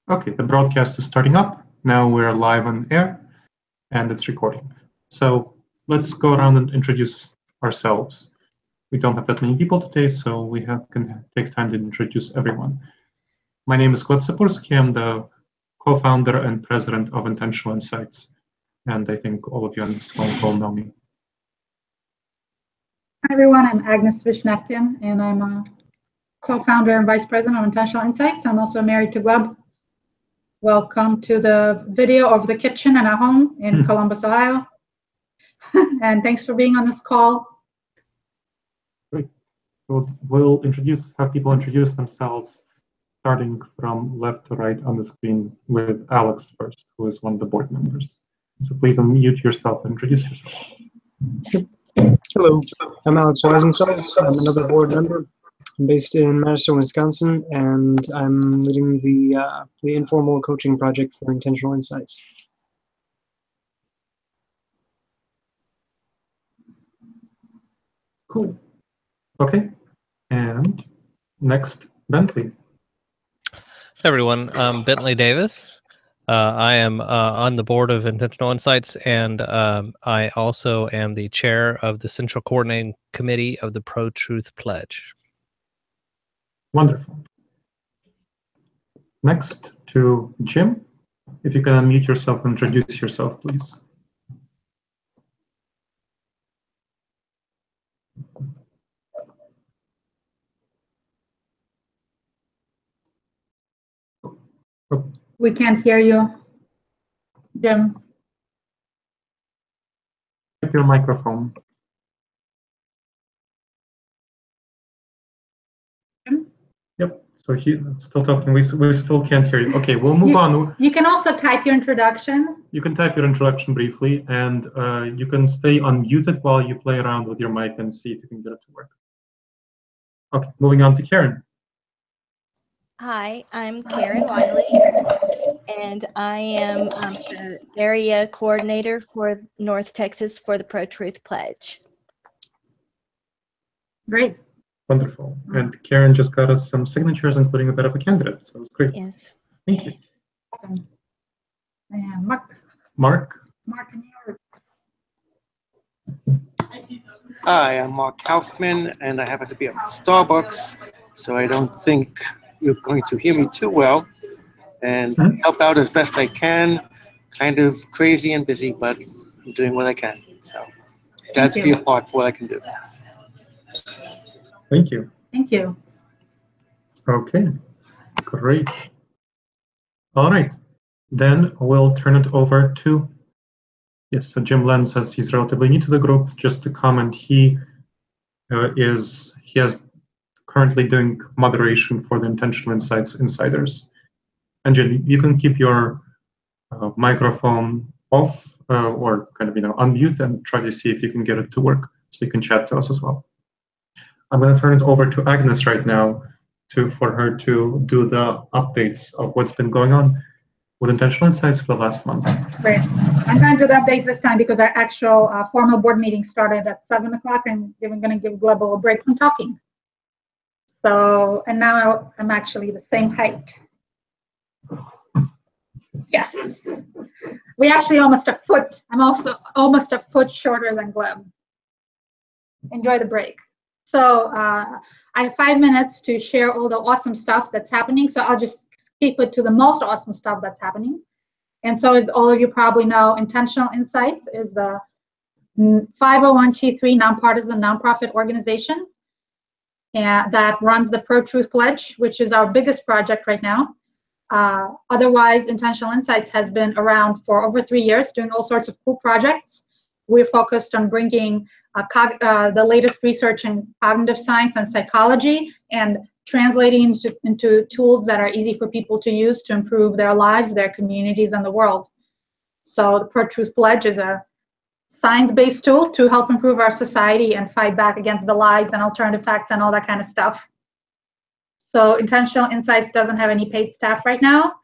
Okay, the broadcast is starting up. Now we're live on air and it's recording. So let's go around and introduce ourselves. We don't have that many people today, so we can take time to introduce everyone. My name is Gleb Sapurski. I'm the co-founder and president of Intentional Insights. And I think all of you on this phone call know me. Hi everyone, I'm Agnes Vishnevkian and I'm a co-founder and vice president of Intentional Insights. I'm also married to Gleb. Welcome to the video of the kitchen in our home in Columbus, Ohio. And thanks for being on this call. Great. We'll have people introduce themselves, starting from left to right on the screen with Alex first, who is one of the board members. So please unmute yourself and introduce yourself. Hello, I'm Alex Weisenfeld. I'm another board member. I'm based in Madison, Wisconsin, and I'm leading the informal coaching project for Intentional Insights. Cool. Okay. And next, Bentley. Hey everyone, I'm Bentley Davis. I am on the board of Intentional Insights, and I also am the chair of the Central Coordinating Committee of the Pro-Truth Pledge. Wonderful. Next to Jim. If you can unmute yourself and introduce yourself, please. We can't hear you, Jim. Tap your microphone. Jim? Yep. So he's still talking. We still can't hear you. Okay, we'll move on. You can also type your introduction. You can type your introduction briefly, and you can stay unmuted while you play around with your mic and see if you can get it to work. Okay, moving on to Karen. Hi, I'm Karen Wiley, and I am the area coordinator for North Texas for the Pro-Truth Pledge. Great. Wonderful. And Karen just got us some signatures, including a bit of a candidate, so it's great. Yes. Thank you. Awesome. And Mark. Mark. Mark in New York. Hi, I'm Mark Kaufman, and I happen to be at Starbucks, so I don't think you're going to hear me too well, and help out as best I can. Kind of crazy and busy, but I'm doing what I can. So glad to be a part of what I can do. Thank you. Thank you. Okay, great. All right, then we'll turn it over to, yes, so Jim Lenz says he's relatively new to the group. Just to comment, he is currently doing moderation for the Intentional Insights Insiders. And Jim, you can keep your microphone off or kind of, unmute and try to see if you can get it to work so you can chat to us as well. I'm going to turn it over to Agnes right now for her to do the updates of what's been going on with Intentional Insights for the last month. Great. I'm going to do the updates this time because our actual formal board meeting started at 7 o'clock, and we're going to give Gleb a break from talking. So, and now I'm actually the same height. Yes. We actually almost a foot. I'm also almost a foot shorter than Gleb. Enjoy the break. So I have 5 minutes to share all the awesome stuff that's happening. So I'll just keep it to the most awesome stuff that's happening. And so, as all of you probably know, Intentional Insights is the 501c3 nonpartisan nonprofit organization that runs the Pro-Truth Pledge, which is our biggest project right now. Otherwise, Intentional Insights has been around for over 3 years, doing all sorts of cool projects. We're focused on bringing the latest research in cognitive science and psychology and translating into tools that are easy for people to use to improve their lives, their communities, and the world. So the Pro-Truth Pledge is a science-based tool to help improve our society and fight back against the lies and alternative facts and all that kind of stuff. So Intentional Insights doesn't have any paid staff right now.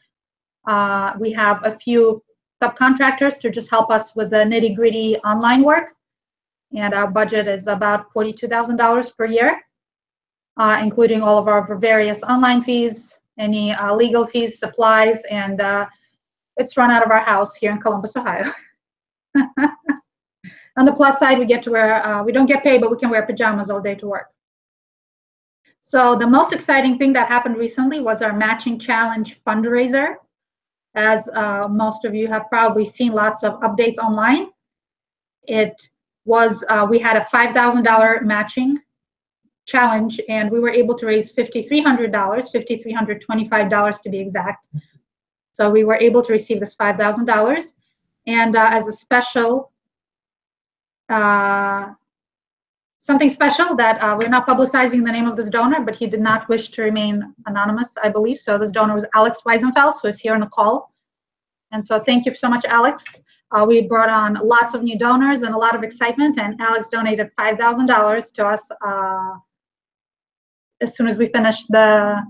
We have a few subcontractors to just help us with the nitty-gritty online work. And our budget is about $42,000 per year, including all of our various online fees any legal fees, supplies, and it's run out of our house here in Columbus, Ohio. On the plus side, we get to wear, we don't get paid, but we can wear pajamas all day to work. So the most exciting thing that happened recently was our matching challenge fundraiser. As most of you have probably seen lots of updates online. It was, we had a $5,000 matching challenge, and we were able to raise $5,300, $5,325 to be exact. So we were able to receive this $5,000. And as a special, something special that we're not publicizing the name of this donor, but he did not wish to remain anonymous, I believe. So this donor was Alex Weisenfels, who is here on the call. And so thank you so much, Alex. We brought on lots of new donors and a lot of excitement, and Alex donated $5,000 to us as soon as we finished the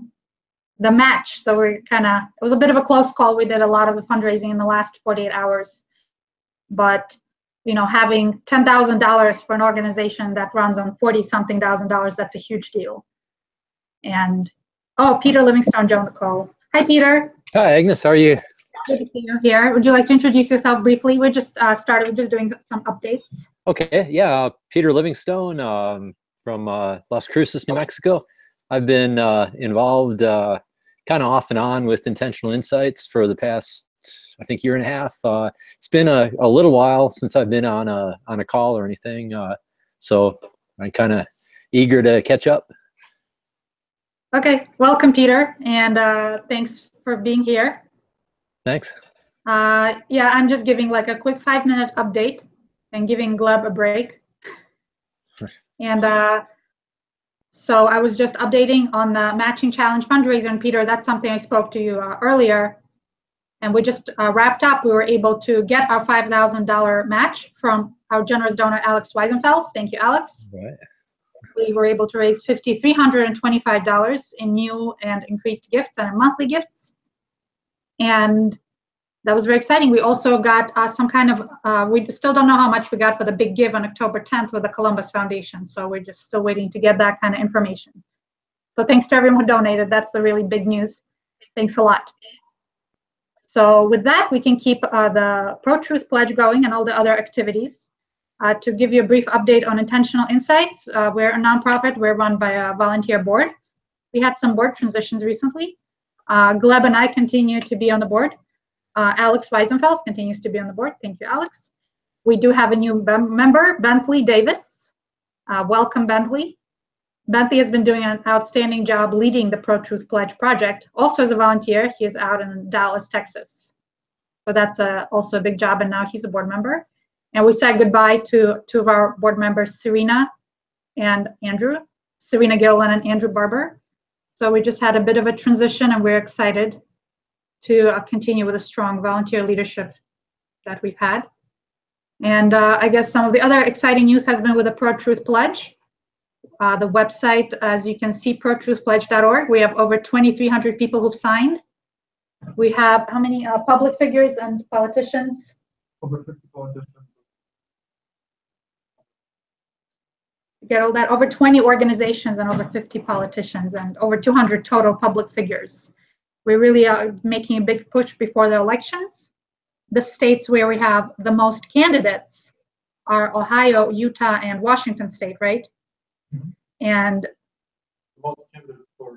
match. So we're kind of, it was a bit of a close call. We did a lot of the fundraising in the last 48 hours. But you know, having $10,000 for an organization that runs on $40-something thousand, that's a huge deal. And, oh, Peter Livingstone joined the call. Hi, Peter. Hi, Agnes. How are you? Good to see you here. Would you like to introduce yourself briefly? We just started, we're just doing some updates. Okay, yeah, Peter Livingstone from Las Cruces, New Mexico. I've been involved kind of off and on with Intentional Insights for the past, I think, year and a half. It's been a little while since I've been on a call or anything, so I'm kind of eager to catch up. Okay, welcome, Peter, and thanks for being here. Thanks. Yeah, I'm just giving like a quick 5-minute update and giving Gleb a break. And so I was just updating on the Matching Challenge fundraiser, and Peter, that's something I spoke to you earlier. And we just wrapped up. We were able to get our $5,000 match from our generous donor, Alex Weisenfels. Thank you, Alex. Right. We were able to raise $5,325 in new and increased gifts and in monthly gifts. And that was very exciting. We also got some kind of, we still don't know how much we got for the big give on October 10th with the Columbus Foundation. So we're just still waiting to get that kind of information. So thanks to everyone who donated. That's the really big news. Thanks a lot. So with that, we can keep the Pro-Truth Pledge going and all the other activities. To give you a brief update on Intentional Insights, we're a nonprofit. We're run by a volunteer board. We had some board transitions recently. Gleb and I continue to be on the board. Alex Weisenfels continues to be on the board. Thank you, Alex. We do have a new member, Bentley Davis. Welcome, Bentley. Bentley has been doing an outstanding job leading the Pro-Truth Pledge project. Also as a volunteer, he is out in Dallas, Texas. So that's also a big job, and now he's a board member. And we said goodbye to two of our board members, Serena and Andrew, Serena Gillen and Andrew Barber. So we just had a bit of a transition, and we're excited to continue with a strong volunteer leadership that we've had. And I guess some of the other exciting news has been with the Pro-Truth Pledge. The website, as you can see, protruthpledge.org. We have over 2,300 people who've signed. We have how many public figures and politicians? Over 50 politicians. Get all that, over 20 organizations and over 50 politicians and over 200 total public figures. We really are making a big push before the elections. The states where we have the most candidates are Ohio, Utah, and Washington State, right? Mm-hmm. And most candidates for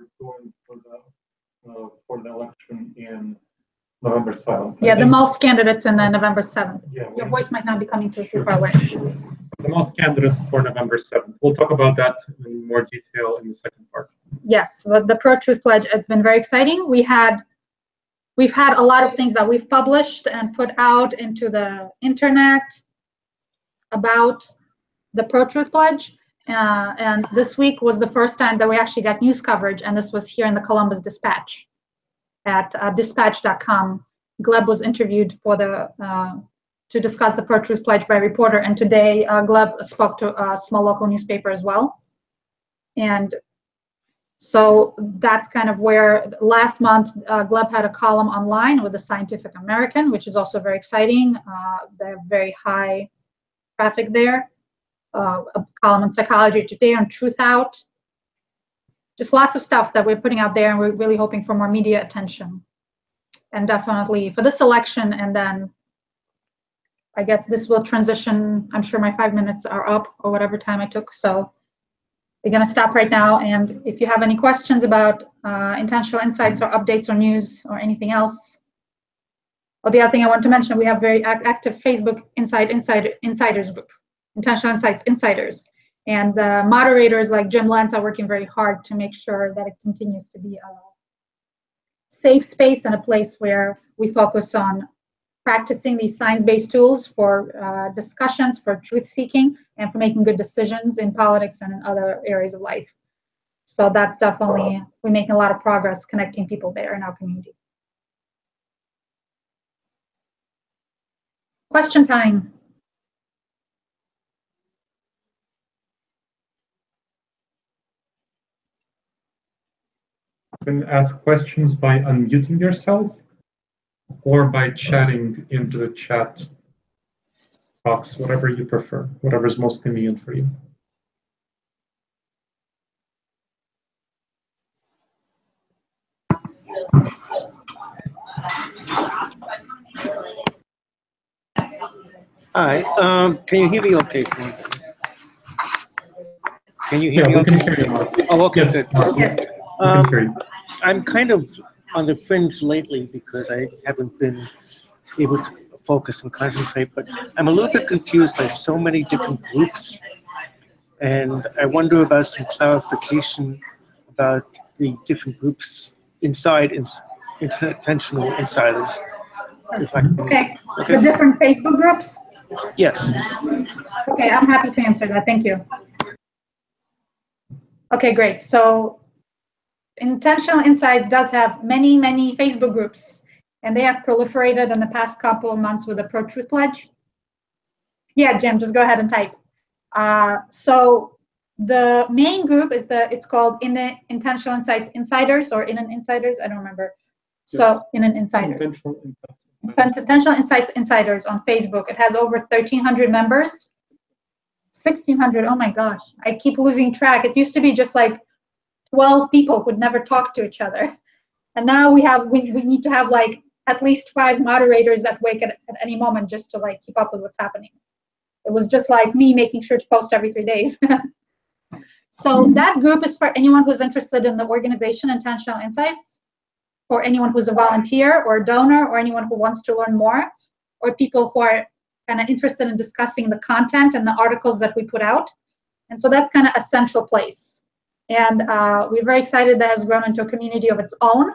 the election in November 7th. Yeah, the most candidates in the November 7th. Yeah, Your voice might not be coming through too far away. The most candidates for November 7th. We'll talk about that in more detail in the second part. Yes, but the Pro-Truth Pledge, it's been very exciting. We've had a lot of things that we've published and put out into the internet about the Pro-Truth Pledge. And this week was the first time that we actually got news coverage, and this was here in the Columbus Dispatch at dispatch.com. Gleb was interviewed for to discuss the Pro-Truth Pledge by a reporter, and today Gleb spoke to a small local newspaper as well. And so that's kind of where last month Gleb had a column online with the Scientific American, which is also very exciting. They have very high traffic there. A column on Psychology Today on Truth Out. just lots of stuff that we're putting out there, and we're really hoping for more media attention. And definitely for this election, and then I guess this will transition. I'm sure my 5 minutes are up, or whatever time I took. So we're going to stop right now. And if you have any questions about intentional insights or updates or news or anything else. Oh, the other thing I want to mention, we have very active Facebook Insiders group, Intentional Insights Insiders. And the moderators like Jim Lentz are working very hard to make sure that it continues to be a safe space and a place where we focus on practicing these science-based tools for discussions, for truth-seeking, and for making good decisions in politics and in other areas of life. So that's definitely, we're making a lot of progress connecting people there in our community. Question time. You can ask questions by unmuting yourself or by chatting into the chat box, whatever you prefer, whatever is most convenient for you. Hi, can you hear me okay? Can you hear me we okay? can hear you, Mark. Oh, okay, Yes, good. Mark, we can hear you. I'm kind of on the fringe lately because I haven't been able to focus and concentrate, but I'm a little bit confused by so many different groups, and I wonder about some clarification about the different groups inside intentional insiders. If I can, Okay, the different Facebook groups? Yes. Okay, I'm happy to answer that, thank you. Okay, great. So Intentional Insights does have many, many Facebook groups, and they have proliferated in the past couple of months with the Pro-Truth Pledge. Yeah, Jim, just go ahead and type. So the main group is it's called Intentional Insights Insiders, or Insiders, I don't remember. So Insiders. Intentional Insights Insiders on Facebook. It has over 1,300 members. 1,600, oh my gosh, I keep losing track. It used to be just like 12 people who'd never talk to each other. And now we need to have like at least 5 moderators at wake at any moment just to like keep up with what's happening. It was just like me making sure to post every 3 days. So that group is for anyone who's interested in the organization Intentional Insights, or anyone who's a volunteer or a donor, or anyone who wants to learn more, or people who are kind of interested in discussing the content and the articles that we put out. And so that's kind of a central place. And we're very excited that it has grown into a community of its own.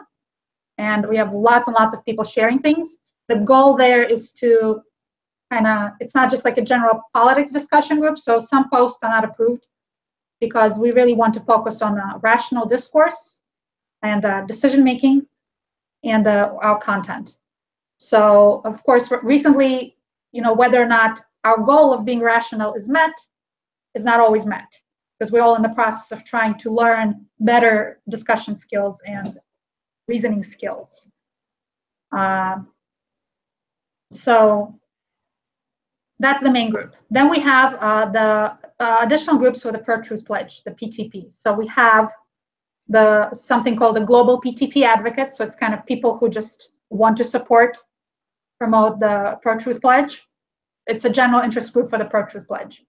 And we have lots and lots of people sharing things. The goal there is to kind of, it's not just like a general politics discussion group. So some posts are not approved because we really want to focus on rational discourse and decision-making and our content. So of course, recently, whether or not our goal of being rational is met is not always met, because we're all in the process of trying to learn better discussion skills and reasoning skills. So that's the main group. Then we have the additional groups for the Pro-Truth Pledge, the PTP. So we have something called the Global PTP Advocates. So it's kind of people who just want to promote the Pro-Truth Pledge. It's a general interest group for the Pro-Truth Pledge.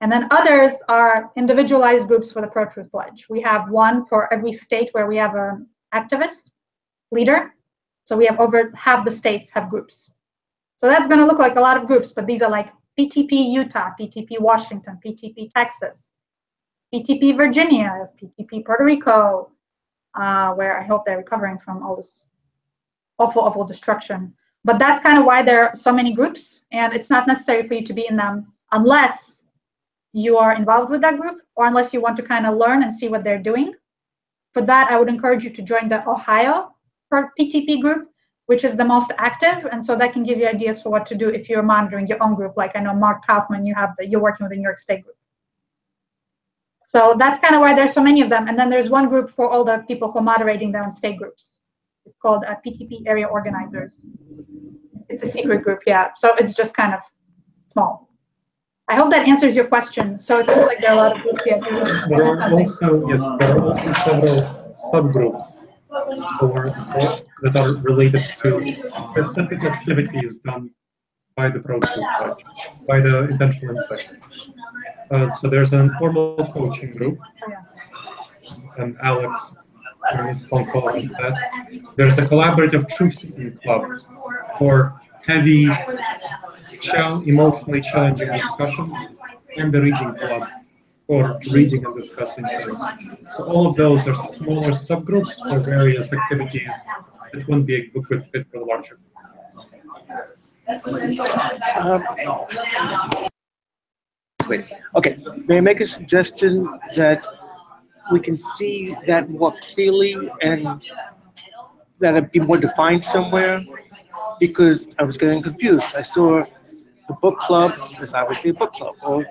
And then others are individualized groups for the Pro-Truth Pledge. We have one for every state where we have an activist leader. So we have over half the states have groups. So that's going to look like a lot of groups, but these are like PTP Utah, PTP Washington, PTP Texas, PTP Virginia, PTP Puerto Rico, where I hope they're recovering from all this awful, awful destruction. But that's kind of why there are so many groups, and it's not necessary for you to be in them unless you are involved with that group, or unless you want to kind of learn and see what they're doing. For that, I would encourage you to join the Ohio PTP group, which is the most active, and so that can give you ideas for what to do if you're monitoring your own group. Like I know Mark Kaufman, you're working with the New York State group. So that's kind of why there's so many of them. And then there's one group for all the people who are moderating their own state groups. It's called PTP Area Organizers. It's a secret group, yeah. So it's just kind of small. I hope that answers your question. So it looks like there are a lot of groups here. There are also, yes, there are also several subgroups that are related to specific activities done by the Pro-Truth Pledge, by the Intentional Insights. So there's an informal coaching group, and Alex on this phone call runs that. There's a collaborative truth-seeking club for heavy, emotionally challenging discussions, and the reading club for reading and discussing things. So all of those are smaller subgroups for various activities that wouldn't be a good fit for the larger group. Wait. Okay. May I make a suggestion that we can see that more clearly and that it be more defined somewhere? Because I was getting confused. I saw the book club is obviously a book club, or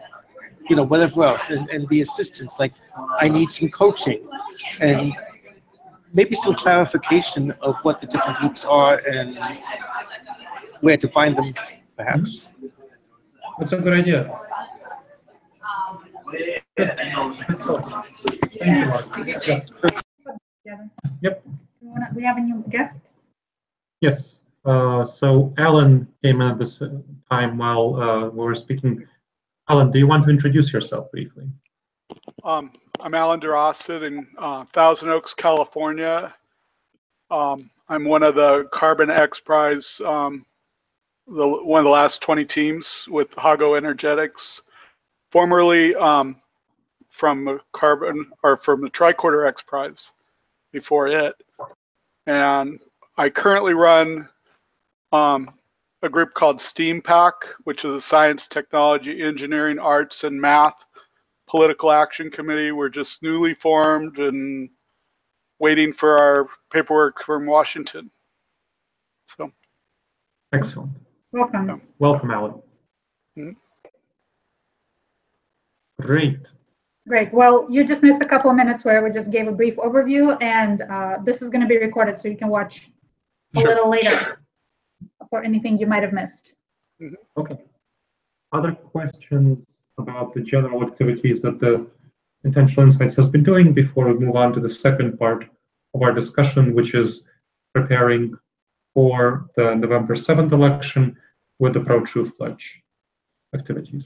whatever else, and the assistants. Like, I need some coaching and maybe some clarification of what the different groups are and where to find them, perhaps. That's a good idea. Good. Thank you, Mark. Yep. We have a new guest. Yes. So Alan came in at this time while we were speaking. Alan, do you want to introduce yourself briefly? I'm Alan Durosset in Thousand Oaks, California. I'm one of the Carbon X Prize, one of the last 20 teams with Hago Energetics, formerly from the Tricorder X Prize before it. And I currently run a group called STEAM PAC, which is a science, technology, engineering, arts, and math political action committee. We're just newly formed and waiting for our paperwork from Washington. So, excellent. Welcome. Yeah. Welcome, Alan. Mm-hmm. Great. Great. Well, you just missed a couple of minutes where we just gave a brief overview, and this is going to be recorded so you can watch a little later for anything you might have missed. Okay. Other questions about the general activities that the Intentional Insights has been doing before we move on to the second part of our discussion, which is preparing for the November 7th election with the Pro-Truth Pledge activities.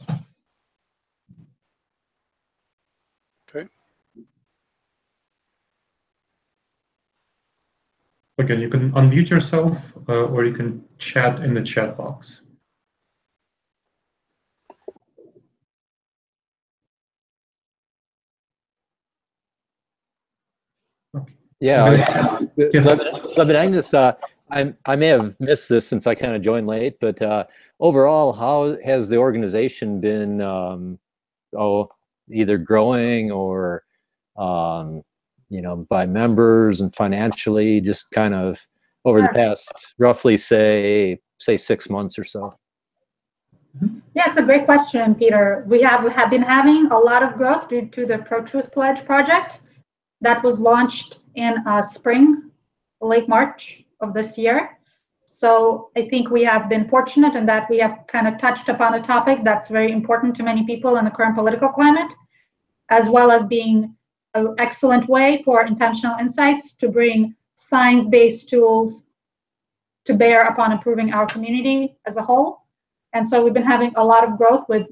Okay. Again, you can unmute yourself or you can chat in the chat box. Okay. Yeah, Yes. Agnes, I may have missed this since I kind of joined late, but overall, how has the organization been, either growing or, by members and financially, just kind of over the past roughly, say 6 months or so? Yeah, it's a great question, Peter. We have been having a lot of growth due to the Pro-Truth Pledge project that was launched in spring, late March of this year. So I think we have been fortunate in that we have kind of touched upon a topic that's very important to many people in the current political climate, as well as being an excellent way for Intentional Insights to bring science-based tools to bear upon improving our community as a whole. And so we've been having a lot of growth with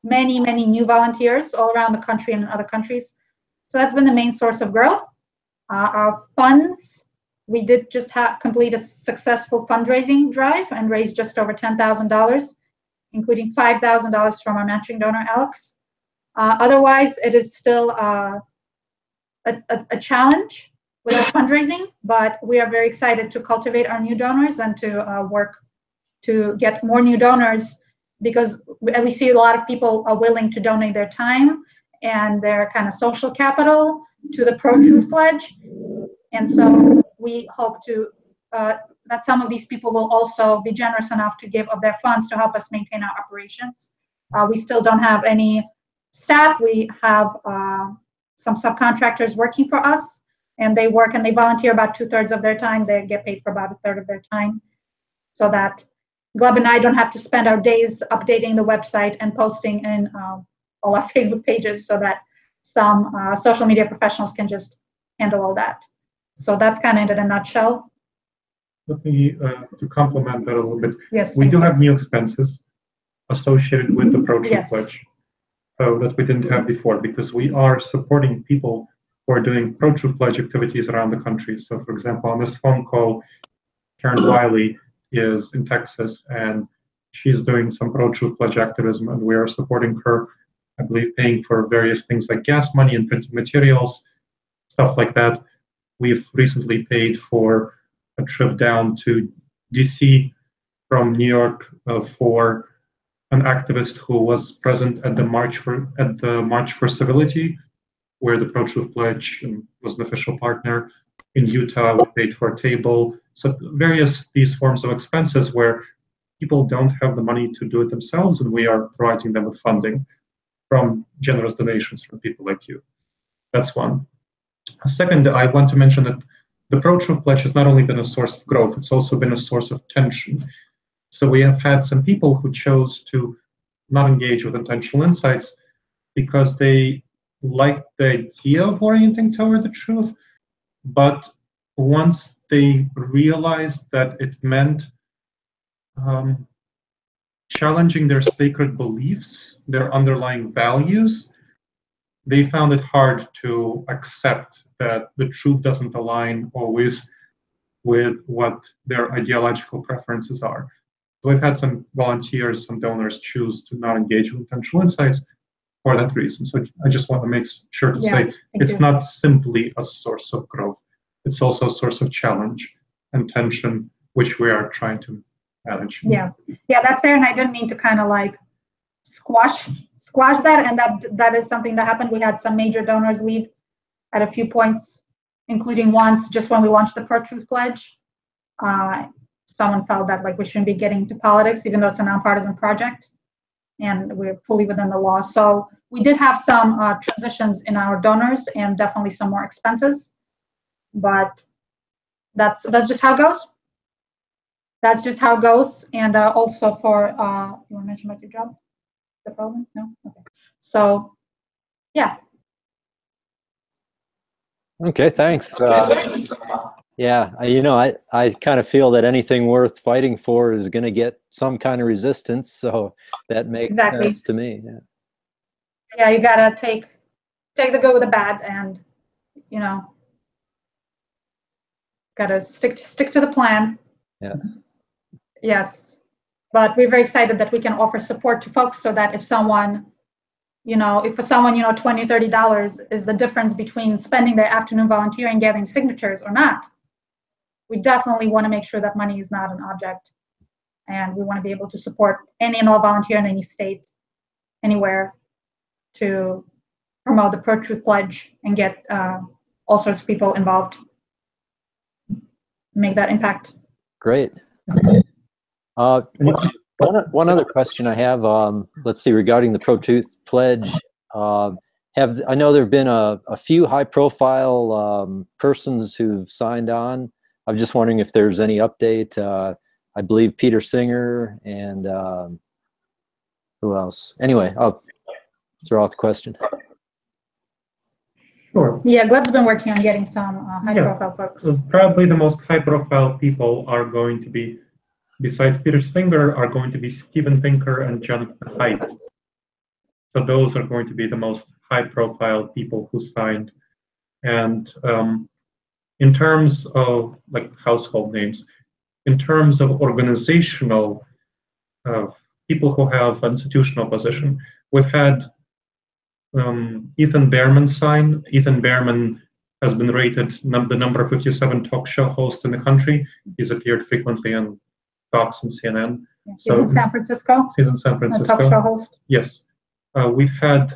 many, many new volunteers all around the country and in other countries. So that's been the main source of growth. Our funds, we did just complete a successful fundraising drive and raised just over $10,000, including $5,000 from our matching donor, Alex. Otherwise, it is still a challenge with our fundraising, but we are very excited to cultivate our new donors and to work to get more new donors, because we see a lot of people are willing to donate their time and their kind of social capital to the Pro-Truth Pledge. And so we hope to that some of these people will also be generous enough to give of their funds to help us maintain our operations. We still don't have any staff. We have some subcontractors working for us, and they work and they volunteer about 2/3 of their time. They get paid for about 1/3 of their time, so that Gleb and I don't have to spend our days updating the website and posting in all our Facebook pages, so that some social media professionals can just handle all that. So that's kind of in a nutshell. Let me to complement that a little bit. Yes, we do have new expenses associated with the Pro-Truth Yes. Pledge that we didn't have before, because we are supporting people who are doing Pro-Truth Pledge activities around the country. So, for example, on this phone call, Karen Wiley is in Texas, and she's doing some Pro-Truth Pledge activism, and we are supporting her, I believe, paying for various things like gas money and printing materials, stuff like that. We've recently paid for a trip down to DC from New York for an activist who was present at the March for Civility, where the Pro-Truth Pledge was an official partner. In Utah, we paid for a table. So various these forms of expenses where people don't have the money to do it themselves, and we are providing them with funding from generous donations from people like you. That's one. Second, I want to mention that the Pro-Truth Pledge has not only been a source of growth, it's also been a source of tension. So we have had some people who chose to not engage with Intentional Insights because they liked the idea of orienting toward the truth, but once they realized that it meant challenging their sacred beliefs, their underlying values, they found it hard to accept that the truth doesn't align always with what their ideological preferences are. So we've had some volunteers, some donors choose to not engage with Intentional Insights for that reason. So I just want to make sure to say it's not simply a source of growth. It's also a source of challenge and tension, which we are trying to manage. Yeah, that's fair, and I didn't mean to kind of like squash that, and that is something that happened. We had some major donors leave at a few points, including once just when we launched the Pro-Truth Pledge. Someone felt that like we shouldn't be getting into politics, even though it's a nonpartisan project, and we're fully within the law. So we did have some transitions in our donors, and definitely some more expenses, but that's just how it goes. That's just how it goes. And also for you want to mention about your job? The problem? No? Okay. So yeah. Okay, thanks. Yeah, I kind of feel that anything worth fighting for is going to get some kind of resistance, so that makes sense to me. Yeah, you gotta take the good with the bad, and gotta stick to the plan. Yeah. Yes, but we're very excited that we can offer support to folks, so that if someone, if for someone, $20, $30 is the difference between spending their afternoon volunteering, gathering signatures or not, we definitely want to make sure that money is not an object. And we want to be able to support any and all volunteer in any state, anywhere, to promote the Pro-Truth Pledge and get all sorts of people involved, make that impact. Great. One other question I have, let's see, regarding the Pro-Truth Pledge. I know there have been a few high-profile persons who've signed on. I'm just wondering if there's any update. I believe Peter Singer and who else? Anyway, I'll throw out the question. Sure. Yeah, Gleb's been working on getting some high-profile folks. Probably the most high-profile people are going to be, besides Peter Singer, are going to be Steven Pinker and Jonathan Haidt. So those are going to be the most high-profile people who signed. And in terms of like household names, in terms of organizational people who have institutional position, we've had Ethan Behrman sign. Ethan Behrman has been rated the number 57 talk show host in the country. He's appeared frequently on Fox and CNN. Yeah, he's in San Francisco. He's in San Francisco. A talk show host. Yes. We've had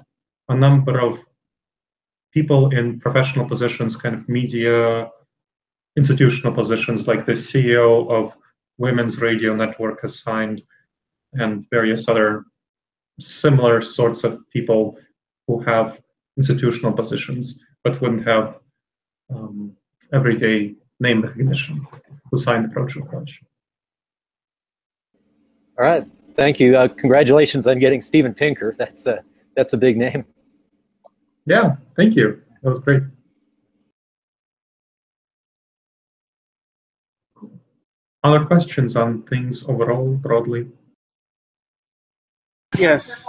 a number of people in professional positions, kind of media, institutional positions, like the CEO of Women's Radio Network has signed, and various other similar sorts of people who have institutional positions but wouldn't have everyday name recognition who signed the Pro-Truth Pledge. All right. Thank you. Congratulations on getting Steven Pinker. That's a big name. Yeah, thank you. That was great. Other questions on things overall, broadly? Yes.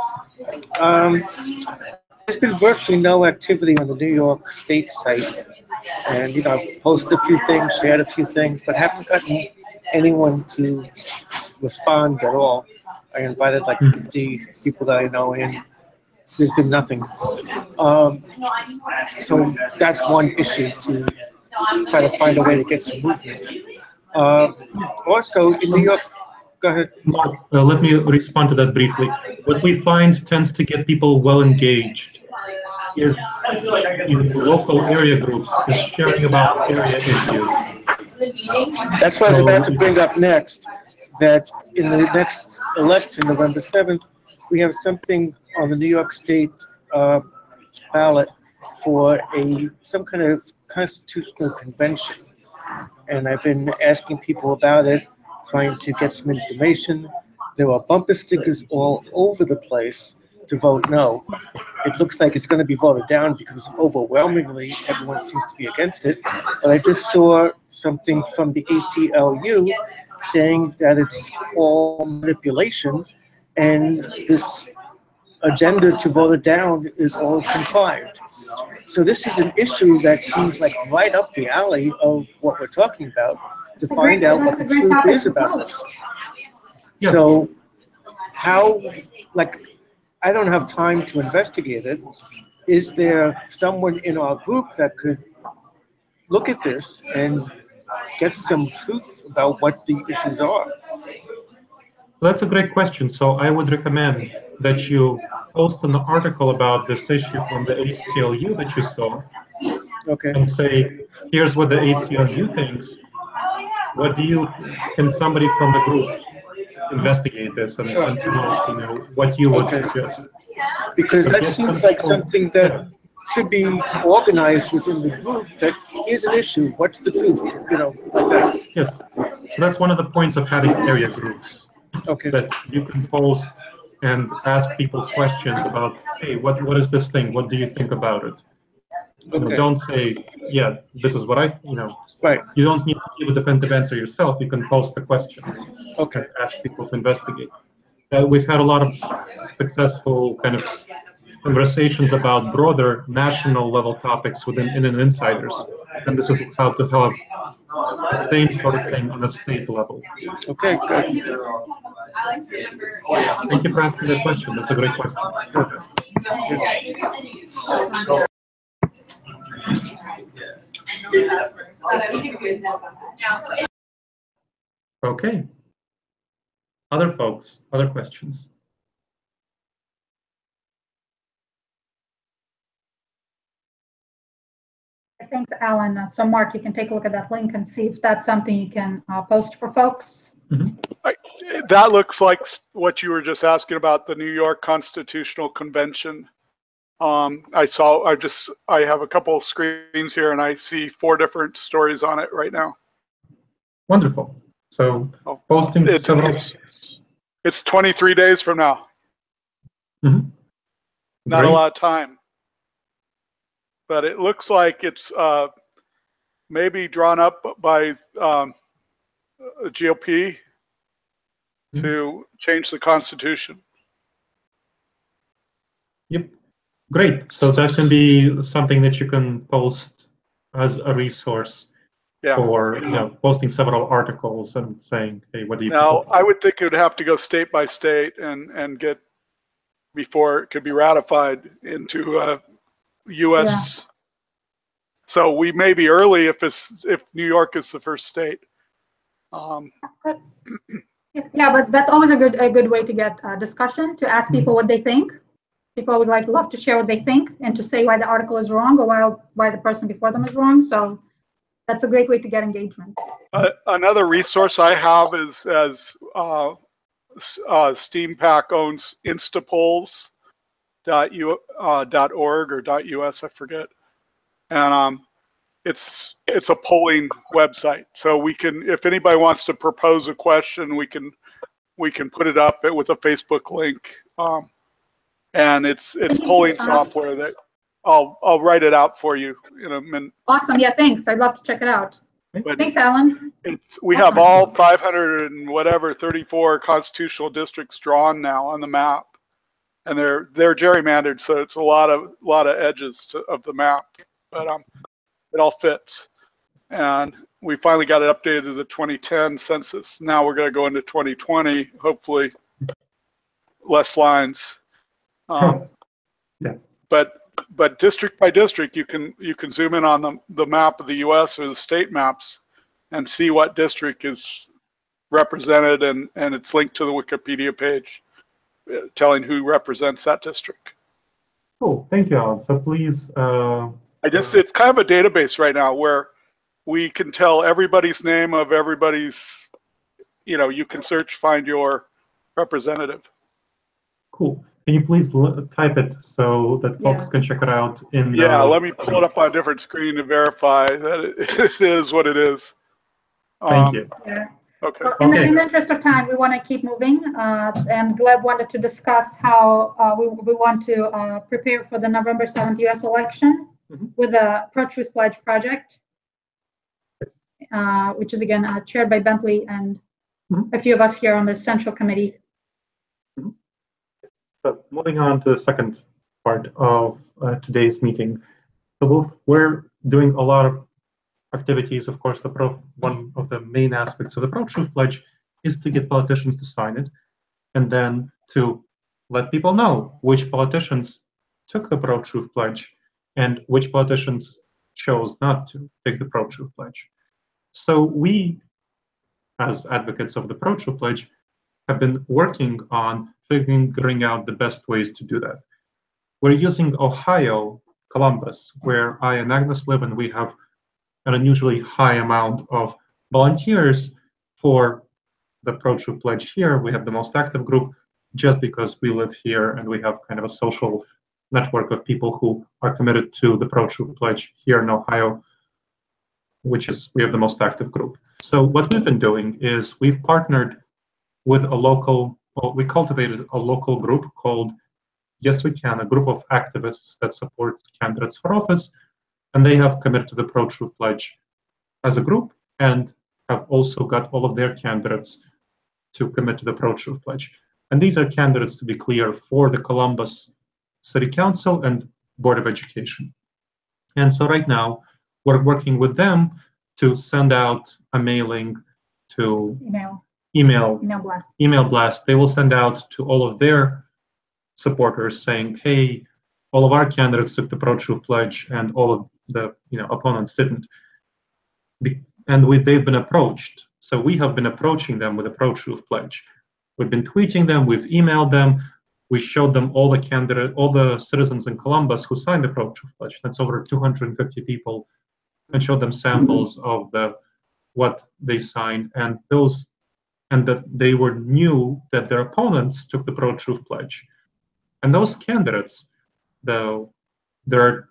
There's been virtually no activity on the New York State site. And, I've posted a few things, shared a few things, but haven't gotten anyone to respond at all. I invited like 50 people that I know in. There's been nothing. So that's one issue, to try to find a way to get some movement. Also, in New York, go ahead. Mark, let me respond to that briefly. What we find tends to get people well engaged is in local area groups, is sharing about area issues. That's what I was about to bring up next, that in the next election, November 7th, we have something on the New York State ballot for some kind of constitutional convention. And I've been asking people about it, trying to get some information. There are bumper stickers all over the place to vote no. It looks like it's going to be voted down because overwhelmingly everyone seems to be against it. But I just saw something from the ACLU saying that it's all manipulation and this agenda to vote it down is all contrived. So this is an issue that seems like right up the alley of what we're talking about, to find out what the truth is about this. Yeah. So how, I don't have time to investigate it. Is there someone in our group that could look at this and get some truth about what the issues are? That's a great question. So I would recommend that you post an article about this issue from the ACLU that you saw, Okay. and say, here's what the ACLU thinks. Can somebody from the group investigate this and tell us, what you would suggest? Because that seems like something that should be organized within the group, that here's an issue, what's the truth, like that. Yes. So that's one of the points of having area groups. Okay. That you can post and ask people questions about, hey, what is this thing? What do you think about it? Okay. Don't say, yeah, this is what Right. You don't need to give a definitive answer yourself. You can post the question. Okay. And ask people to investigate. We've had a lot of successful kind of conversations about broader national level topics within insiders. And this is how to have the same sort of thing on a state level. Okay, good. Thank you for asking that question. That's a great question. Okay. Other folks, other questions? Thanks, Alan. So Mark, you can take a look at that link and see if that's something you can post for folks. Mm-hmm. That looks like what you were just asking about, the New York Constitutional Convention. I have a couple of screens here and I see 4 different stories on it right now. Wonderful. So posting several. It's 23 days from now. Mm-hmm. Not a lot of time. But it looks like it's maybe drawn up by GOP to change the Constitution. Yep. Great. So that can be something that you can post as a resource for posting several articles and saying, hey, what do you Now, I would think it would have to go state by state and get before it could be ratified into U.S. Yeah. So we may be early if New York is the first state. Yeah, but that's always a good way to get discussion, to ask people what they think. People always love to share what they think and to say why the article is wrong or why the person before them is wrong. So that's a great way to get engagement. Another resource I have is SteamPack owns instapolls.org or .us, I forget. And it's a polling website. So we can, if anybody wants to propose a question, we can we can put it up with a Facebook link, and it's polling software that I'll write it out for you in a minute. Awesome. Yeah, thanks. I'd love to check it out. But Thanks, Alan. we have all 500 and whatever 34 constitutional districts drawn now on the map, and they're gerrymandered, so it's a lot of edges of the map, but it all fits. And we finally got it updated to the 2010 census. Now we're going to go into 2020, hopefully less lines. Yeah. But district by district, you can zoom in on the map of the U.S. or the state maps and see what district is represented, and it's linked to the Wikipedia page telling who represents that district. Cool. Thank you, Alan. So please. It's kind of a database right now where we can tell everybody's name of everybody's. You can search, find your representative. Cool. Can you please type it so that folks can check it out in the... Yeah, let me pull it up on a different screen to verify that it is what it is. Thank you. Yeah. Okay. Well, in the interest of time, we want to keep moving, and Gleb wanted to discuss how we want to prepare for the November 7th U.S. election with the Pro-Truth Pledge project, which is again chaired by Bentley and a few of us here on the Central Committee. So moving on to the second part of today's meeting. So we're doing a lot of activities. Of course, one of the main aspects of the Pro-Truth Pledge is to get politicians to sign it, and then to let people know which politicians took the Pro-Truth Pledge and which politicians chose not to take the Pro-Truth Pledge. So we, as advocates of the Pro-Truth Pledge, have been working on figuring out the best ways to do that. We're using Ohio, Columbus, where I and Agnes live, and we have an unusually high amount of volunteers for the Pro-Truth Pledge here. We have the most active group just because we live here and we have kind of a social network of people who are committed to the Pro-Truth Pledge here in Ohio, we have the most active group. So what we've been doing is we've partnered with we cultivated a local group called Yes We Can, a group of activists that supports candidates for office, and they have committed to the Pro-Truth Pledge as a group and have also got all of their candidates to commit to the Pro-Truth Pledge. And these are candidates, to be clear, for the Columbus City Council and Board of Education. And so right now, we're working with them to send out a mailing to email blast. They will send out to all of their supporters saying, hey, all of our candidates took the Pro-Truth Pledge and all of the opponents didn't. And they've been approached. So we have been approaching them with a Pro-Truth Pledge. We've been tweeting them, we've emailed them, we showed them all the citizens in Columbus who signed the Pro-Truth Pledge. That's over 250 people, and showed them samples of what they signed, and that they knew that their opponents took the Pro-Truth Pledge. And those candidates, there are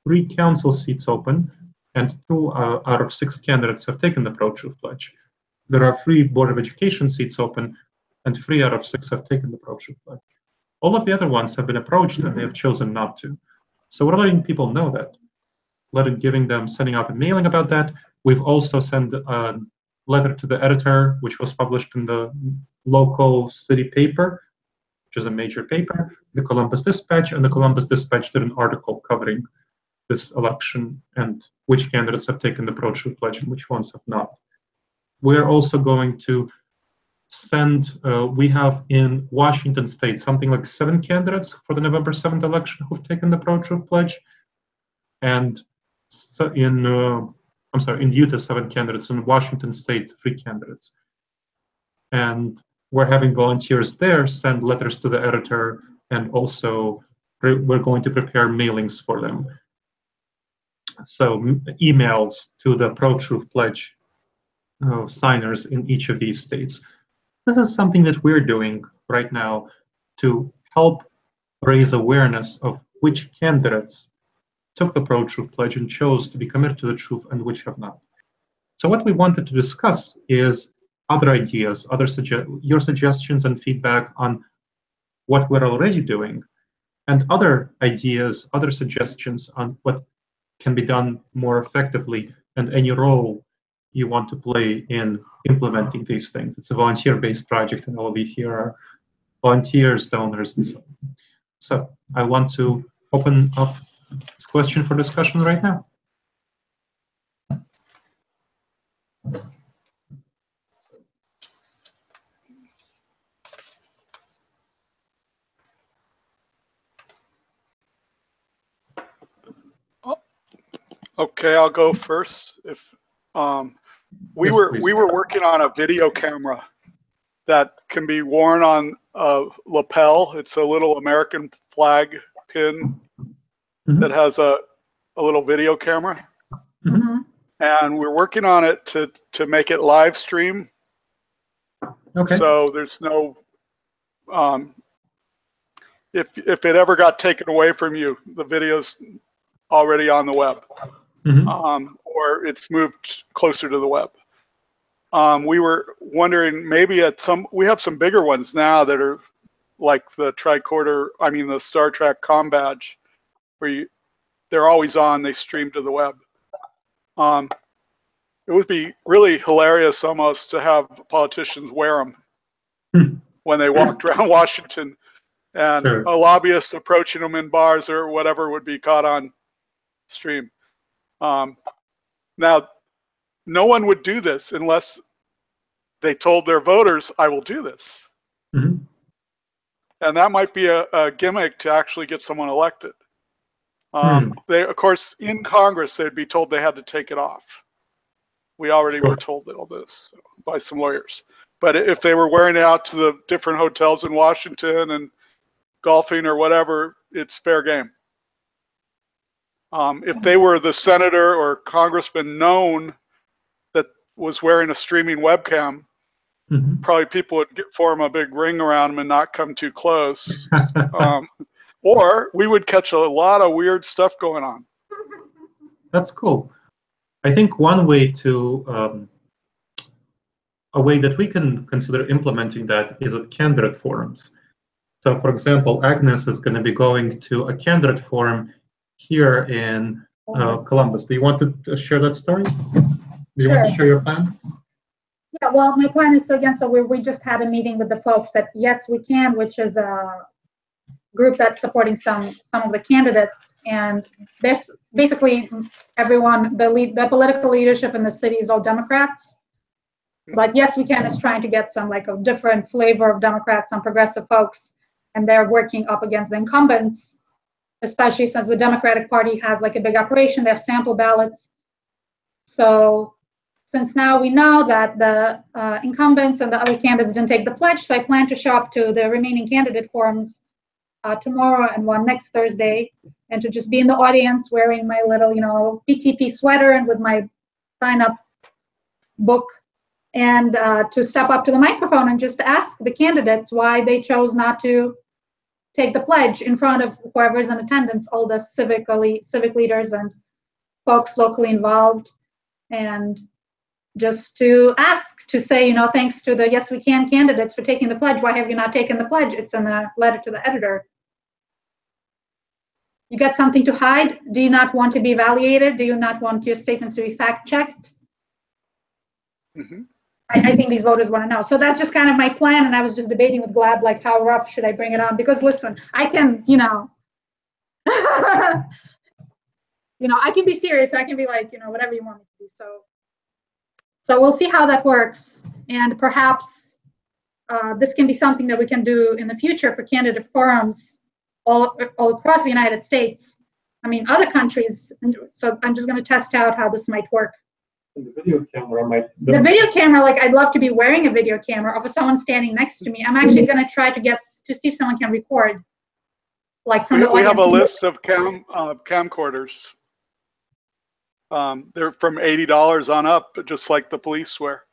3 council seats open, and 2 out of 6 candidates have taken the Pro-Truth Pledge. There are 3 Board of Education seats open, and 3 out of 6 have taken the Pro-Truth Pledge. All of the other ones have been approached, and they have chosen not to. So we're letting people know that. Sending out a mailing about that. We've also sent a letter to the editor, which was published in the local city paper, which is a major paper, the Columbus Dispatch, and the Columbus Dispatch did an article covering this election and which candidates have taken the Pro-Truth Pledge and which ones have not. We're also going to send, we have in Washington State something like 7 candidates for the November 7th election who've taken the Pro-Truth Pledge. And so in Utah, 7 candidates, in Washington State, 3 candidates. And we're having volunteers there send letters to the editor, and also we're going to prepare mailings for them. So emails to the Pro-Truth Pledge signers in each of these states. This is something that we're doing right now to help raise awareness of which candidates took the Pro-Truth Pledge and chose to be committed to the truth and which have not. So what we wanted to discuss is other ideas, your suggestions and feedback on what we're already doing, and other ideas, other suggestions on what can be done more effectively, and any role you want to play in implementing these things. It's a volunteer-based project, and all of you here are volunteers, donors, and so on. So I want to open up this question for discussion right now. Okay, I'll go first. If we Yes, were please. we were working on a video camera that can be worn on a lapel. It's a little American flag pin that has a little video camera, and we're working on it to make it live stream. Okay. So there's no if it ever got taken away from you, the video's already on the web. Or it's moved closer to the web. We were wondering maybe we have some bigger ones now that are like the the Star Trek comm badge, where they're always on, they stream to the web. It would be really hilarious almost to have politicians wear them when they walked around Washington, and a lobbyist approaching them in bars or whatever would be caught on stream. Now, no one would do this unless they told their voters, I will do this. And that might be a gimmick to actually get someone elected. They, of course, in Congress, they'd be told they had to take it off. We already were told all this by some lawyers. But if they were wearing it out to the different hotels in Washington and golfing or whatever, it's fair game. If they were the senator or congressman known that was wearing a streaming webcam, probably people would form a big ring around them and not come too close. Or we would catch a lot of weird stuff going on. That's cool. I think one way a way that we can consider implementing that is at candidate forums. So, for example, Agnes is going to be going to a candidate forum here in Columbus. Do you want to share that story? Do you want to share your plan? Yeah, well, my plan is we just had a meeting with the folks at Yes We Can, which is a group that's supporting some of the candidates, and there's basically everyone, the political leadership in the city is all Democrats, but Yes We Can is trying to get some like a different flavor of Democrats, some progressive folks, and they're working up against the incumbents, especially since the Democratic Party has like a big operation. They have sample ballots. So since now we know that the incumbents and the other candidates didn't take the pledge, so I plan to show up to the remaining candidate forums tomorrow and one next Thursday, and to just be in the audience wearing my little, PTP sweater and with my sign-up book, and to step up to the microphone and just ask the candidates why they chose not to take the pledge in front of whoever's in attendance, all the civic leaders and folks locally involved, and just to ask, to say, thanks to the Yes We Can candidates for taking the pledge. Why have you not taken the pledge? It's in the letter to the editor. You got something to hide? Do you not want to be evaluated? Do you not want your statements to be fact-checked? I think these voters want to know. So that's just kind of my plan, and I was just debating with Glad, like, how rough should I bring it on? Because listen, I can, I can be serious, or I can be like, whatever you want me to do. So we'll see how that works, and perhaps this can be something that we can do in the future for candidate forums all across the United States. I mean, other countries. So I'm just going to test out how this might work. The video camera might. The video camera, like, I'd love to be wearing a video camera of someone standing next to me. I'm actually going to try to see if someone can record, like from the audience. We have a list of camcorders. They're from $80 on up, just like the police wear.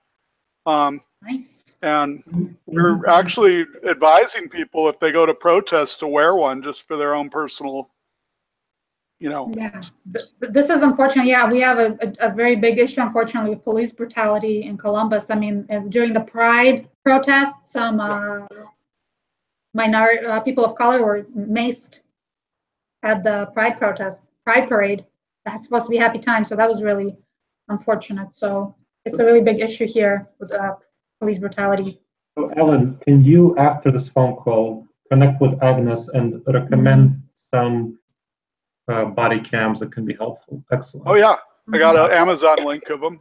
Nice. And we're actually advising people if they go to protest to wear one just for their own personal Yeah, this is unfortunate. Yeah, we have a very big issue, unfortunately, with police brutality in Columbus. I mean, during the Pride protests, some minority people of color were maced at the Pride parade. That's supposed to be happy time, so that was really unfortunate. So it's a really big issue here with police brutality. So, Ellen, can you, after this phone call, connect with Agnes and recommend some body cams that can be helpful? Excellent. Oh yeah, I got an Amazon link of them.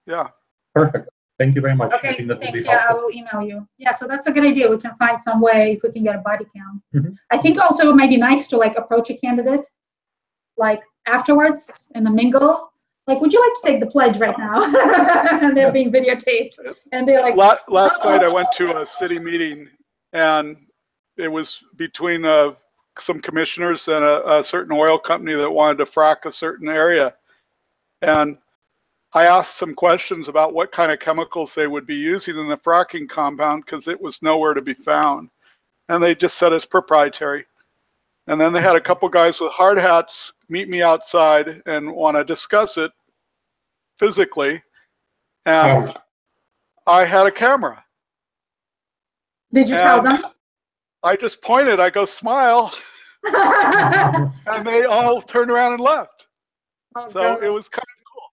Yeah. Perfect. Thank you very much. Okay, thanks. Yeah, I will email you. Yeah, so that's a good idea. We can find some way if we can get a body cam. I think also it might be nice to like approach a candidate like afterwards in the mingle. Like, would you like to take the pledge right now? And they're being videotaped. And they're like, last night I went to a city meeting, and it was between some commissioners and a certain oil company that wanted to frack a certain area. And I asked some questions about what kind of chemicals they would be using in the fracking compound because it was nowhere to be found. And they just said it's proprietary. And then they had a couple guys with hard hats meet me outside and want to discuss it physically. And I had a camera. Did you tell them? I just pointed, I go, smile. And they all turned around and left. Oh, so it was kind of cool.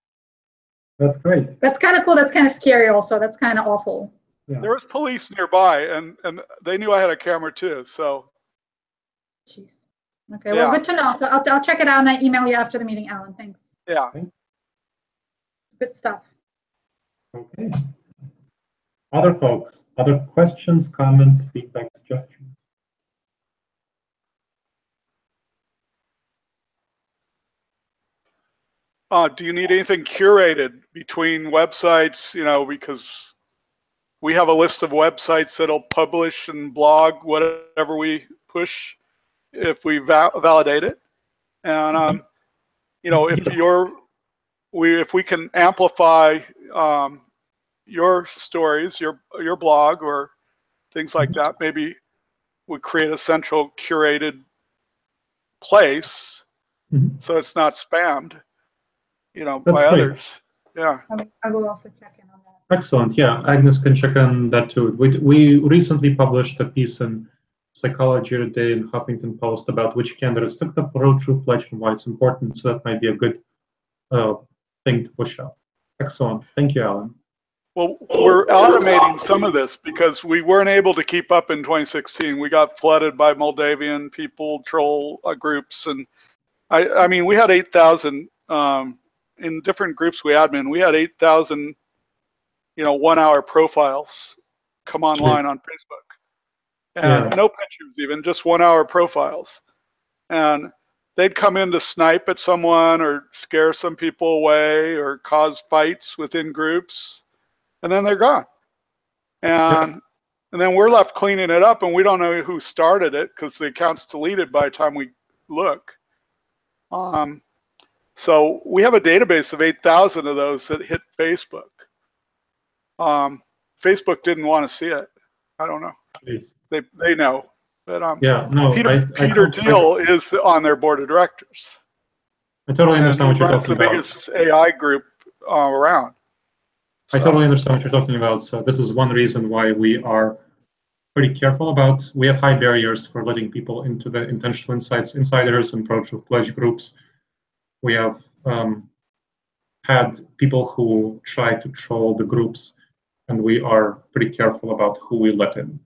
That's great. That's kind of cool. That's kind of scary also. That's kind of awful. Yeah. There was police nearby, and they knew I had a camera too. So. Jeez. Okay, well, good to know. So I'll check it out and I email you after the meeting, Alan. Thanks. Yeah. Good stuff. Okay. Other folks, other questions, comments, feedback, suggestions? Do you need anything curated between websites, because we have a list of websites that'll publish and blog whatever we push if we validate it. And, if we can amplify your stories, your blog or things like that, maybe we create a central curated place so it's not spammed, by others. Yeah. I will also check in on that. Excellent. Yeah, Agnes can check on that too. We recently published a piece in Psychology Today and Huffington Post about which candidates took the pro-truth pledge and why it's important. So that might be a good thing to push out. Excellent. Thank you, Alan. Well, we're automating some of this because we weren't able to keep up in 2016. We got flooded by Moldavian people, troll groups, and I mean, we had 8,000 in different groups we admin. We had 8,000, 1-hour profiles come online on Facebook, and no pictures, even just 1-hour profiles, and they'd come in to snipe at someone or scare some people away or cause fights within groups. And then they're gone. And then we're left cleaning it up, and we don't know who started it because the account's deleted by the time we look. So we have a database of 8,000 of those that hit Facebook. Facebook didn't want to see it. I don't know. Please. They know. But Peter Thiel is on their board of directors. I totally understand what you're talking about. It's the biggest AI group around. I totally understand what you're talking about. So this is one reason why we are pretty careful about. We have high barriers for letting people into the intentional insiders and pro-truth pledge groups. We have had people who try to troll the groups, and we are pretty careful about who we let in.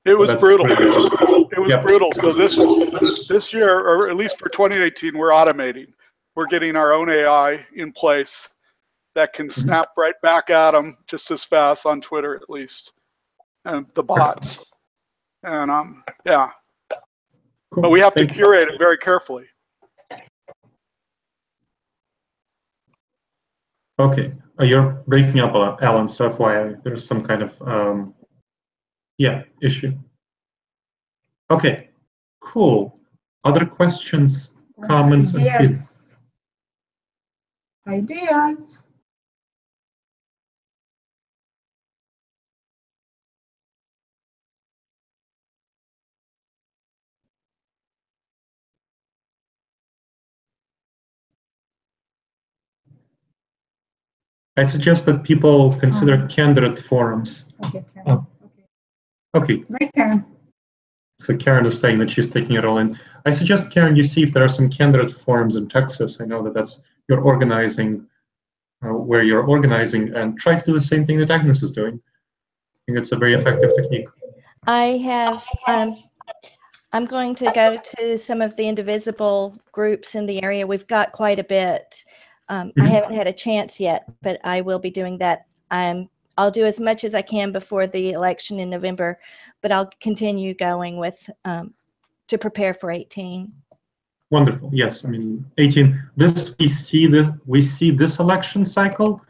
It was brutal. It was brutal. So this year, or at least for 2018, we're automating. We're getting our own AI in place that can snap right back at them just as fast on Twitter, at least, and the bots. And yeah, cool. But we have to curate it very carefully. Okay, you're breaking up, Alan. So FYI, there's some kind of issue. Okay, cool. Other questions, comments, and ideas. I suggest that people consider candidate forums. Okay, Karen. Oh. Okay. Right, Karen. So Karen is saying that she's taking it all in. I suggest, Karen, you see if there are some candidate forums in Texas. I know that that's you're organizing, where you're organizing, and try to do the same thing that Agnes is doing. I think it's a very effective technique. I have, I'm going to go to some of the indivisible groups in the area. We've got quite a bit. I haven't had a chance yet, but I will be doing that. I'll do as much as I can before the election in November, but I'll continue going with to prepare for 18. Wonderful. Yes, I mean 18. This we see this election cycle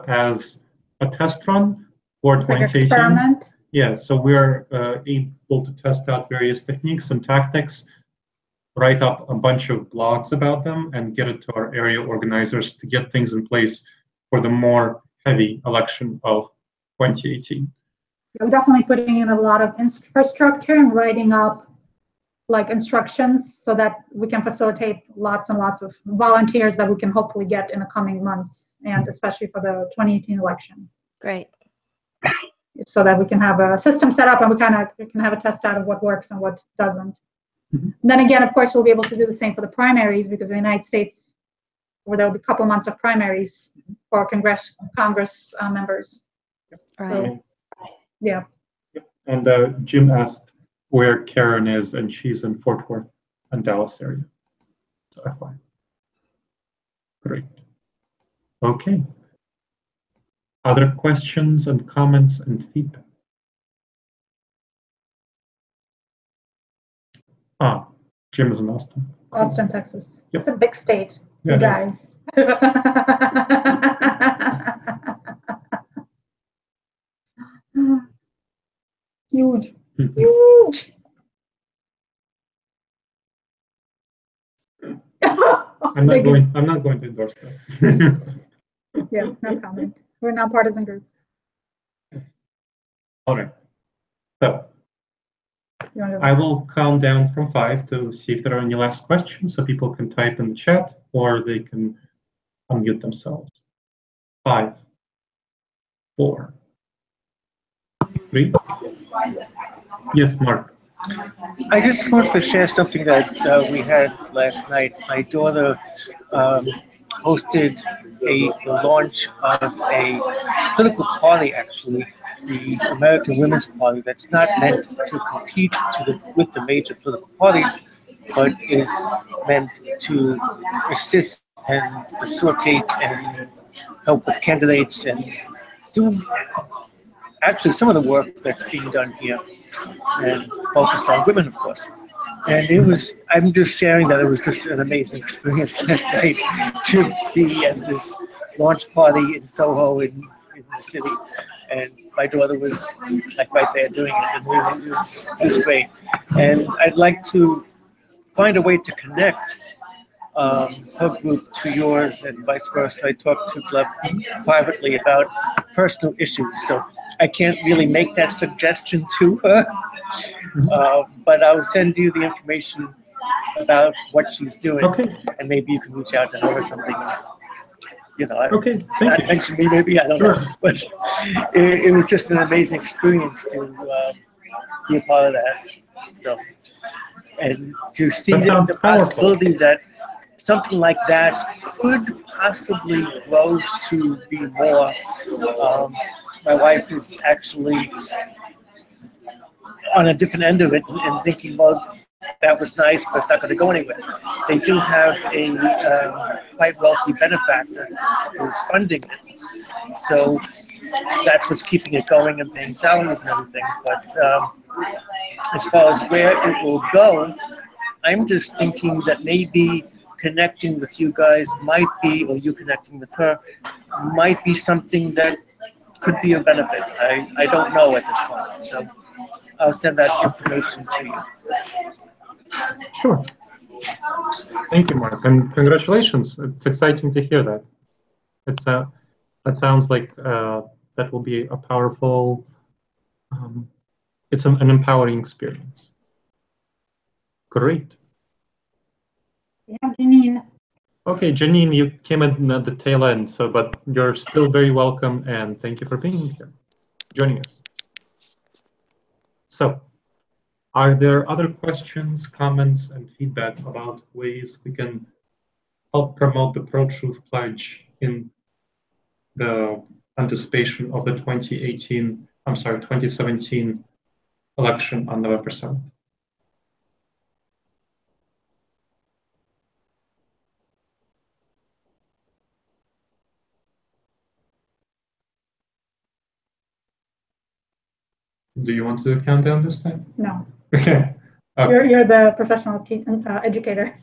as a test run for 2018. Experiment. Yeah, so we're able to test out various techniques and tactics, write up a bunch of blogs about them, and get it to our area organizers to get things in place for the more heavy election of 2018. We're definitely putting in a lot of infrastructure and writing up like instructions so that we can facilitate lots and lots of volunteers that we can hopefully get in the coming months, and especially for the 2018 election. Great. So that we can have a system set up and we can have a test out of what works and what doesn't. Then again, of course, we'll be able to do the same for the primaries, because in the United States, where there'll be a couple of months of primaries for Congress members. Right. So, yeah. And Jim asked where Karen is, and she's in Fort Worth and Dallas area. So FYI. Great. Okay. Other questions and comments and feedback? Jim is in Austin. Austin, Texas. Yep. It's a big state, Yeah, you guys. Huge. Huge. I'm not going to endorse that. Yeah, no comment. We're not partisan group. Yes. All right. So I will count down from 5 to see if there are any last questions, so people can type in the chat or they can unmute themselves. 5, 4, 3. Yes, Mark. I just want to share something that we had last night. My daughter hosted the launch of a political party, actually, the American Women's Party, that's not meant to compete with the major political parties, but is meant to assist and facilitate and help with candidates and do actually some of the work that's being done here, and focused on women, of course. And I'm just sharing that it was just an amazing experience last night to be at this launch party in Soho in the city. And my daughter was like right there doing it, and it was just great. And I'd like to find a way to connect her group to yours and vice versa. I talked to Gleb privately about personal issues, so I can't really make that suggestion to her, but I'll send you the information about what she's doing, and maybe you can reach out to her or something. You know, not mention me, maybe, I don't know, but it was just an amazing experience to be a part of that. So, and to see the possibility that something like that could possibly grow to be more. My wife is actually on a different end of it and thinking, well, that was nice, but it's not going to go anywhere. They do have a quite wealthy benefactor who's funding it. So that's what's keeping it going and paying salaries and everything. But as far as where it will go, I'm just thinking that maybe connecting with you guys might be, or you connecting with her, might be something that could be a benefit. I don't know at this point, so I'll send that information to you. Sure. Thank you, Mark, and congratulations. It's exciting to hear that. That sounds like that will be a powerful. It's an empowering experience. Great. Yeah, Janine. Okay, Janine, you came in at the tail end, so but you're still very welcome, and thank you for being here, joining us. So, are there other questions, comments, and feedback about ways we can help promote the Pro-Truth Pledge in the anticipation of the 2017 election on November 7th? Do you want to do a countdown this time? No. Okay. You're the professional educator.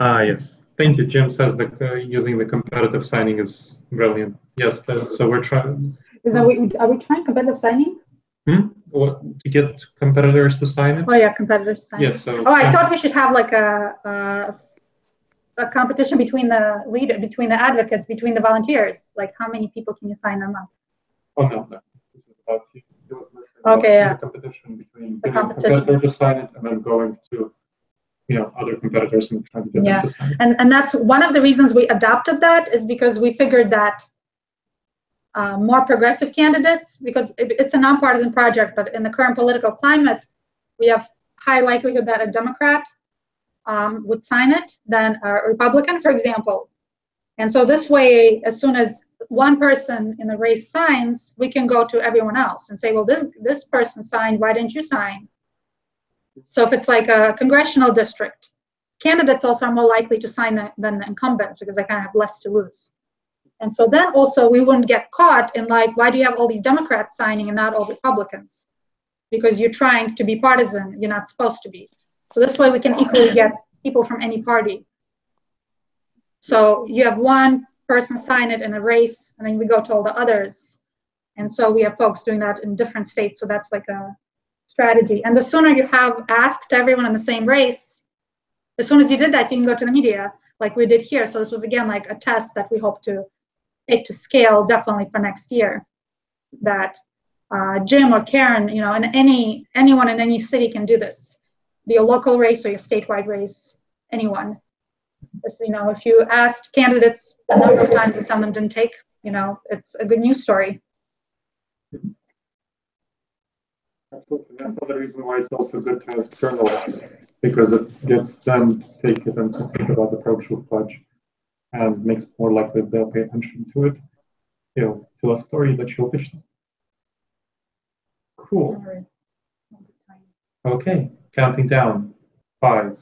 Yes. Thank you. Jim says that using the competitive signing is brilliant. Yes. So we're trying. Are we trying competitive signing? What, to get competitors to sign it? Oh yeah, competitors to sign. Yes. So. Oh, I thought we should have like a competition between the advocates, between the volunteers. Like, how many people can you sign a month? Oh no. This is about you. Okay, yeah. The competition between getting a competitor to sign it and then going to, other competitors and trying to get them to sign it. And that's one of the reasons we adopted that, is because we figured that more progressive candidates, because it's a nonpartisan project, but in the current political climate, we have high likelihood that a Democrat would sign it than a Republican, for example. And so this way, as soon as one person in the race signs, we can go to everyone else and say, well, this person signed, why didn't you sign? So if it's like a congressional district, candidates also are more likely to sign than the incumbents because they kind of have less to lose. And so then also we wouldn't get caught in like, why do you have all these Democrats signing and not all Republicans? Because you're trying to be partisan, you're not supposed to be. So this way we can equally get people from any party. So you have one person sign it in a race, and then we go to all the others. And so we have folks doing that in different states. So that's like a strategy. And the sooner you have asked everyone in the same race, as soon as you did that, you can go to the media like we did here. So this was, again, like a test that we hope to take to scale definitely for next year. That Jim or Karen, and anyone in any city can do this. Your local race or your statewide race, anyone. If you asked candidates a number of times and some of them didn't take, it's a good news story. Absolutely. That's another reason why it's also good to ask journalists, because it gets them to take it and to think about the Pro-Truth Pledge and makes it more likely they'll pay attention to it, to a story that you'll pitch them. Cool. Okay, counting down. 5,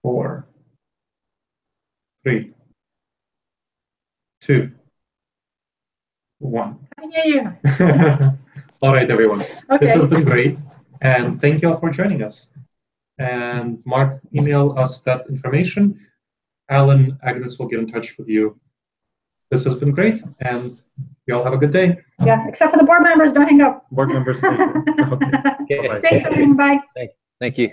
4, 3, 2, 1. I hear you. All right, everyone. Okay. This has been great, and thank you all for joining us. And Mark, email us that information. Alan, Agnes will get in touch with you. This has been great, and you all have a good day. Yeah, except for the board members, don't hang up. Board members, thank you. Okay. Thanks, everyone. Bye. Thank you.